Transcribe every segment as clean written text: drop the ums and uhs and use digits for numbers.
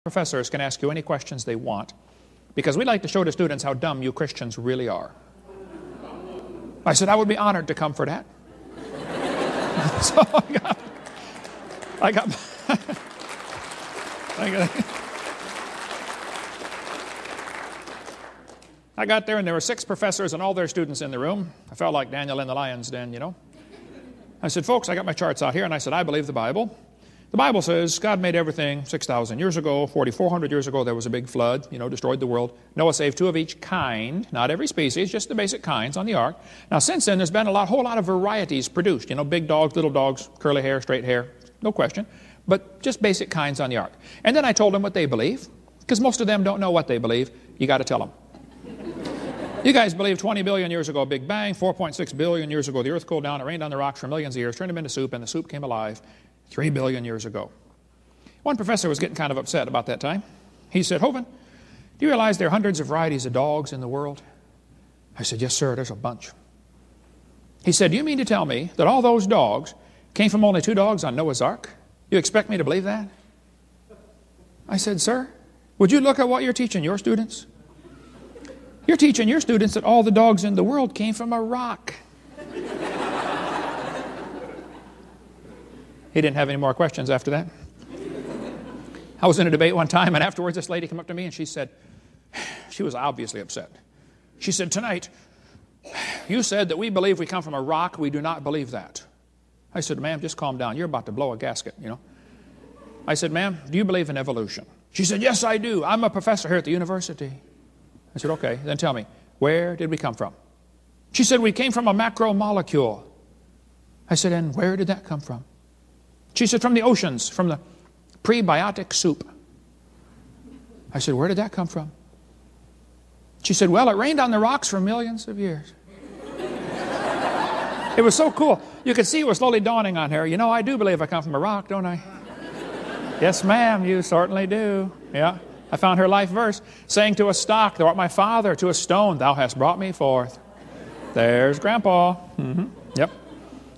Professors can ask you any questions they want because we like to show the students how dumb you Christians really are. I said, I would be honored to come for that. So I got there and there were 6 professors and all their students in the room. I felt like Daniel in the lion's den, you know. I said, folks, I got my charts out here, and I said, I believe the Bible. The Bible says God made everything 6,000 years ago. 4,400 years ago, there was a big flood, destroyed the world. Noah saved 2 of each kind, not every species, just the basic kinds on the ark. Now, since then, there's been a whole lot of varieties produced. Big dogs, little dogs, curly hair, straight hair, no question. But just basic kinds on the ark. And then I told them what they believe, because most of them don't know what they believe. You got to tell them. You guys believe 20 billion years ago, Big Bang. 4.6 billion years ago, the earth cooled down. It rained on the rocks for millions of years, turned them into soup, and the soup came alive 3 billion years ago. One professor was getting kind of upset about that time. He said, Hovind, do you realize there are hundreds of varieties of dogs in the world? I said, yes, sir, there's a bunch. He said, do you mean to tell me that all those dogs came from only 2 dogs on Noah's Ark? You expect me to believe that? I said, sir, would you look at what you're teaching your students? You're teaching your students that all the dogs in the world came from a rock. He didn't have any more questions after that. I was in a debate one time, and afterwards this lady came up to me and she said, she was obviously upset. She said, tonight, you said that we believe we come from a rock. We do not believe that. I said, ma'am, just calm down. You're about to blow a gasket, I said, ma'am, do you believe in evolution? She said, yes, I do. I'm a professor here at the university. I said, okay, then tell me, where did we come from? She said, we came from a macromolecule. I said, and where did that come from? She said, from the oceans, from the prebiotic soup. I said, where did that come from? She said, well, it rained on the rocks for millions of years. It was so cool. You could see it was slowly dawning on her. I do believe I come from a rock, don't I? Yes, ma'am, you certainly do. Yeah. I found her life verse, saying to a stock, thou art my father, to a stone, thou hast brought me forth. There's Grandpa. Yep.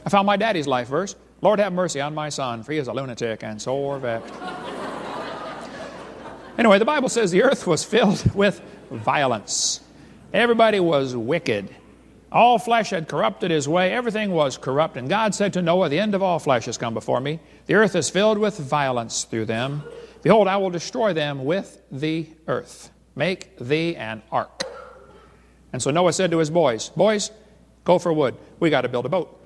I found my daddy's life verse. Lord, have mercy on my son, for he is a lunatic and sore vexed. Anyway, the Bible says the earth was filled with violence. Everybody was wicked. All flesh had corrupted his way. Everything was corrupt. And God said to Noah, the end of all flesh has come before me. The earth is filled with violence through them. Behold, I will destroy them with the earth. Make thee an ark. And so Noah said to his boys, go for wood. We got to build a boat.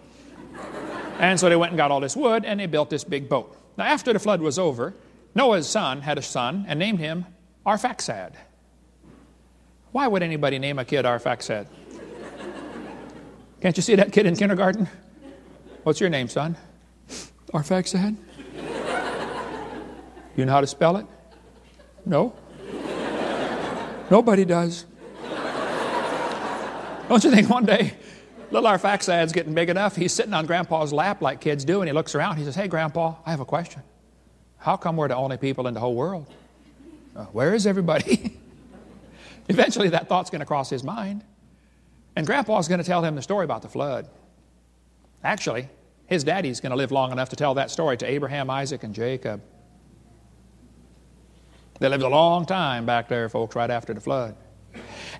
And so they went and got all this wood, and they built this big boat. Now, after the flood was over, Noah's son had a son and named him Arphaxad. Why would anybody name a kid Arphaxad? Can't you see that kid in kindergarten? What's your name, son? Arphaxad. You know how to spell it? No? Nobody does. Don't you think one day little Arphaxad's getting big enough, he's sitting on Grandpa's lap like kids do, and he looks around, he says, hey, Grandpa, I have a question. How come we're the only people in the whole world? Where is everybody? Eventually that thought's going to cross his mind. And Grandpa's going to tell him the story about the flood. Actually, his daddy's going to live long enough to tell that story to Abraham, Isaac, and Jacob. They lived a long time back there, folks, right after the flood.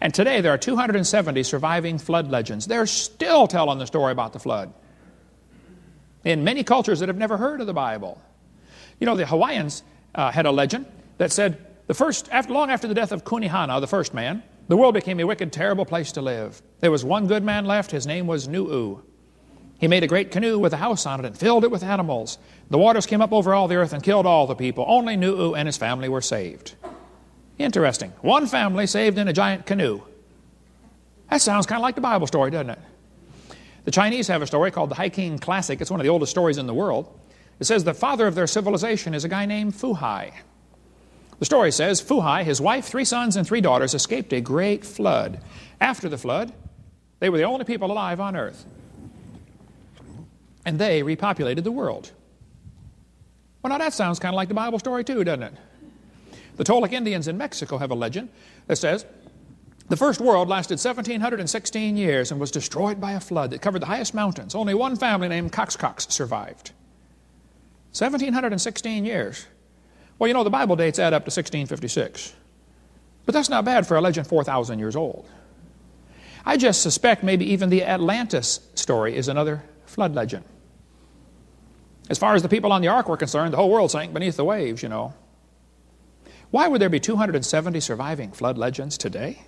And today there are 270 surviving flood legends. They're still telling the story about the flood in many cultures that have never heard of the Bible. The Hawaiians had a legend that said long after the death of Kunihana, the first man, the world became a wicked, terrible place to live. There was one good man left. His name was Nu'u. He made a great canoe with a house on it and filled it with animals. The waters came up over all the earth and killed all the people. Only Nu'u and his family were saved. Interesting. One family saved in a giant canoe. That sounds kind of like the Bible story, doesn't it? The Chinese have a story called the Hiking Classic. It's one of the oldest stories in the world. It says the father of their civilization is a guy named Fuhai. The story says Fuhai, his wife, 3 sons, and 3 daughters escaped a great flood. After the flood, they were the only people alive on earth. And they repopulated the world. Well, now that sounds kind of like the Bible story too, doesn't it? The Toltec Indians in Mexico have a legend that says the first world lasted 1,716 years and was destroyed by a flood that covered the highest mountains. Only one family named Coxcox survived. 1,716 years. Well, you know, the Bible dates add up to 1656. But that's not bad for a legend 4,000 years old. I just suspect maybe even the Atlantis story is another flood legend. As far as the people on the ark were concerned, the whole world sank beneath the waves, you know. Why would there be 270 surviving flood legends today?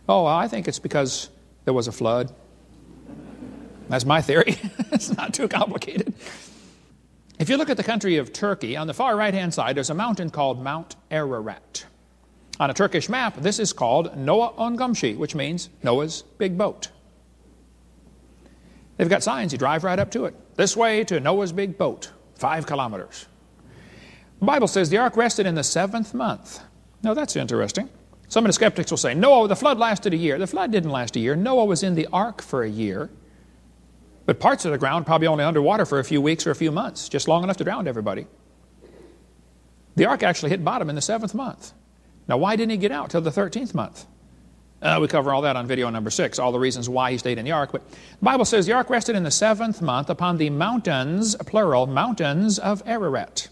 Oh, well, I think it's because there was a flood. That's my theory. It's not too complicated. If you look at the country of Turkey, on the far right-hand side, there's a mountain called Mount Ararat. On a Turkish map, this is called Noah on Gumshi, which means Noah's big boat. They've got signs. You drive right up to it. This way to Noah's big boat, 5 kilometers. The Bible says the ark rested in the 7th month. Now that's interesting. Some of the skeptics will say, no, the flood lasted a year. The flood didn't last a year. Noah was in the ark for a year. But parts of the ground probably only underwater for a few weeks or a few months, just long enough to drown everybody. The ark actually hit bottom in the 7th month. Now, why didn't he get out till the 13th month? We cover all that on video number 6, all the reasons why he stayed in the ark. But the Bible says the ark rested in the 7th month upon the mountains, plural, mountains of Ararat.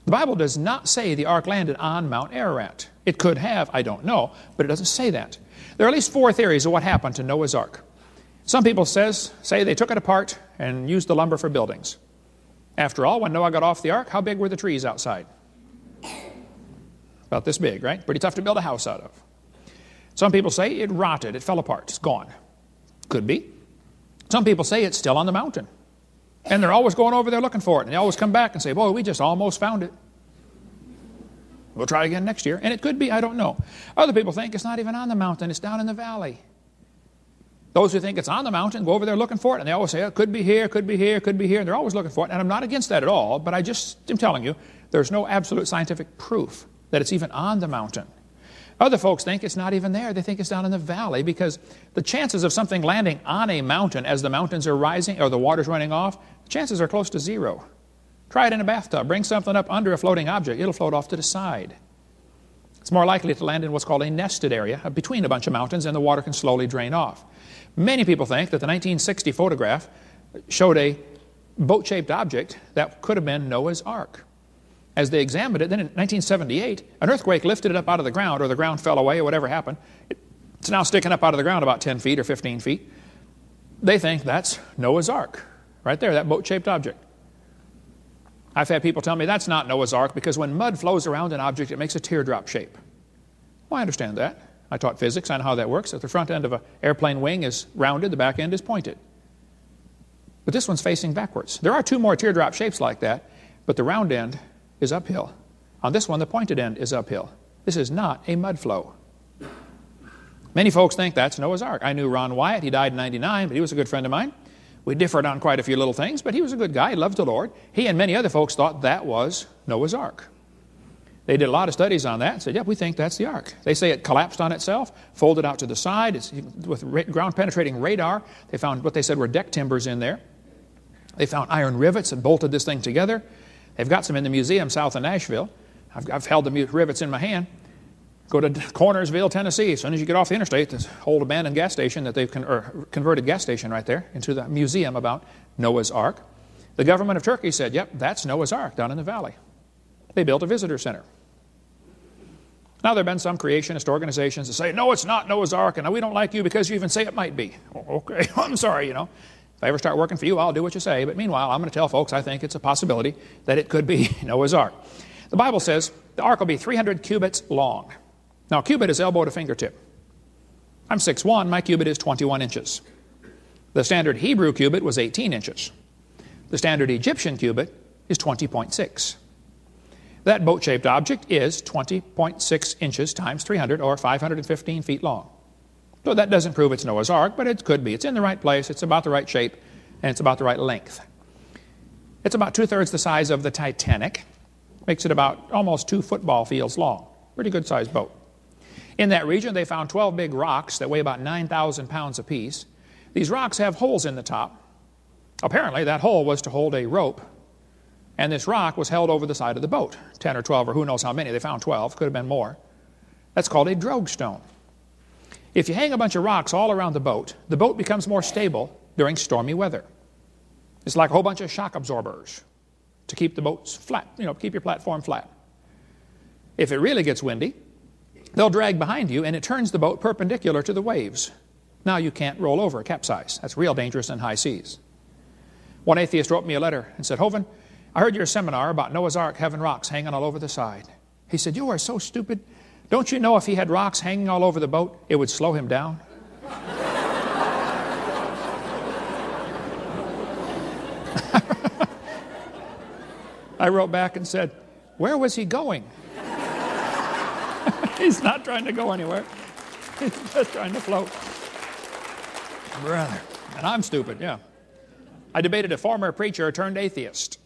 The Bible does not say the ark landed on Mount Ararat. It could have, I don't know, but it doesn't say that. There are at least 4 theories of what happened to Noah's ark. Some people say they took it apart and used the lumber for buildings. After all, when Noah got off the ark, how big were the trees outside? About this big, right? Pretty tough to build a house out of. Some people say it rotted, it fell apart, it's gone. Could be. Some people say it's still on the mountain. And they're always going over there looking for it. And they always come back and say, boy, we just almost found it. We'll try again next year. And it could be, I don't know. Other people think it's not even on the mountain, it's down in the valley. Those who think it's on the mountain go over there looking for it. And they always say, it could be here, could be here, could be here. And they're always looking for it. And I'm not against that at all. But I just am telling you, there's no absolute scientific proof that it's even on the mountain. Other folks think it's not even there. They think it's down in the valley because the chances of something landing on a mountain as the mountains are rising or the water's running off, the chances are close to 0. Try it in a bathtub. Bring something up under a floating object. It'll float off to the side. It's more likely to land in what's called a nested area between a bunch of mountains, and the water can slowly drain off. Many people think that the 1960 photograph showed a boat-shaped object that could have been Noah's Ark. As they examined it, then in 1978, an earthquake lifted it up out of the ground, or the ground fell away, or whatever happened. It's now sticking up out of the ground about 10 feet or 15 feet. They think that's Noah's Ark, right there, that boat-shaped object. I've had people tell me that's not Noah's Ark because when mud flows around an object, it makes a teardrop shape. Well, I understand that. I taught physics. I know how that works. If the front end of an airplane wing is rounded, the back end is pointed. But this one's facing backwards. There are 2 more teardrop shapes like that, but the round end is uphill. On this one, the pointed end is uphill. This is not a mud flow. Many folks think that's Noah's Ark. I knew Ron Wyatt. He died in '99, but he was a good friend of mine. We differed on quite a few little things, but he was a good guy. He loved the Lord. He and many other folks thought that was Noah's Ark. They did a lot of studies on that and said, yep, we think that's the ark. They say it collapsed on itself, folded out to the side. With ground-penetrating radar, they found what they said were deck timbers in there. They found iron rivets and bolted this thing together. They've got some in the museum south of Nashville. I've held the rivets in my hand. Go to Cornersville, Tennessee. As soon as you get off the interstate, this old abandoned gas station that they've converted gas station right there into the museum about Noah's Ark. The government of Turkey said, yep, that's Noah's Ark down in the valley. They built a visitor center. Now, there have been some creationist organizations that say, no, it's not Noah's Ark, and we don't like you because you even say it might be. Oh, okay, I'm sorry, you know. If I ever start working for you, I'll do what you say. But meanwhile, I'm going to tell folks I think it's a possibility that it could be Noah's Ark. The Bible says the ark will be 300 cubits long. Now, a cubit is elbow to fingertip. I'm 6'1", my cubit is 21 inches. The standard Hebrew cubit was 18 inches. The standard Egyptian cubit is 20.6. That boat-shaped object is 20.6 inches times 300, or 515 feet long. So that doesn't prove it's Noah's Ark, but it could be. It's in the right place, it's about the right shape, and it's about the right length. It's about 2/3 the size of the Titanic. Makes it about almost 2 football fields long. Pretty good-sized boat. In that region, they found 12 big rocks that weigh about 9,000 pounds apiece. These rocks have holes in the top. Apparently, that hole was to hold a rope, and this rock was held over the side of the boat. 10 or 12, or who knows how many. They found 12. Could have been more. That's called a drogue stone. If you hang a bunch of rocks all around the boat becomes more stable during stormy weather. It's like a whole bunch of shock absorbers. to keep the boats flat, keep your platform flat. If it really gets windy, they'll drag behind you, and it turns the boat perpendicular to the waves. Now you can't roll over, capsize. That's real dangerous in high seas. One atheist wrote me a letter and said, Hovind, I heard your seminar about Noah's Ark having rocks hanging all over the side. He said, you are so stupid. Don't you know if he had rocks hanging all over the boat, it would slow him down? I wrote back and said, where was he going? He's not trying to go anywhere. He's just trying to float. Brother. And I'm stupid, yeah. I debated a former preacher turned atheist.